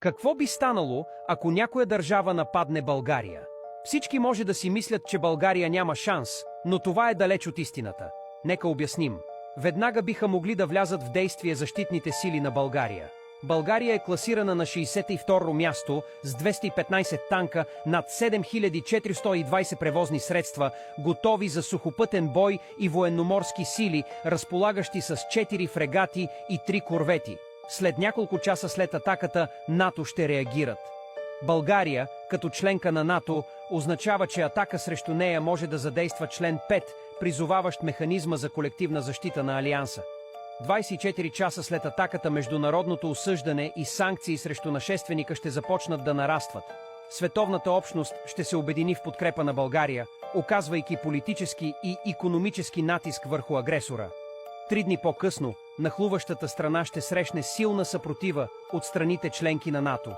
Какво би станало, ако някоя държава нападне България? Всички може да си мислят, че България няма шанс, но това е далеч от истината. Нека обясним. Веднага биха могли да влязат в действие защитните сили на България. България е класирана на 62-ро място с 215 танка, над 7420 превозни средства, готови за сухопътен бой и военноморски сили, разполагащи с 4 фрегати и 3 корвети. След няколко часа след атаката НАТО ще реагират. България, като членка на НАТО, означава, че атака срещу нея може да задейства член 5, призоваващ механизма за колективна защита на Алианса. 24 часа след атаката международното осъждане и санкции срещу нашественика ще започнат да нарастват. Световната общност ще се обедини в подкрепа на България, оказвайки политически и икономически натиск върху агресора. 3 дни по-късно, нахлуващата страна ще срещне силна съпротива от страните членки на НАТО.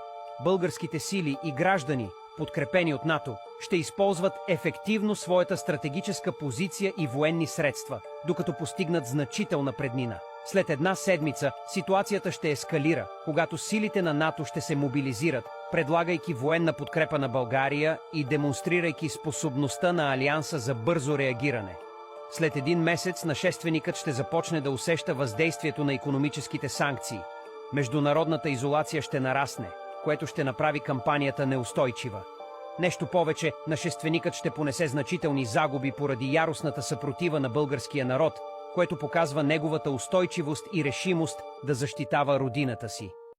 Българските сили и граждани, подкрепени от НАТО, ще използват ефективно своята стратегическа позиция и военни средства, докато постигнат значителна преднина. След една седмица ситуацията ще ескалира, когато силите на НАТО ще се мобилизират, предлагайки военна подкрепа на България и демонстрирайки способността на Алианса за бързо реагиране. След един месец нашественикът ще започне да усеща въздействието на икономическите санкции. Международната изолация ще нарасне, което ще направи кампанията неустойчива. Нещо повече, нашественикът ще понесе значителни загуби поради яростната съпротива на българския народ, което показва неговата устойчивост и решимост да защитава родината си.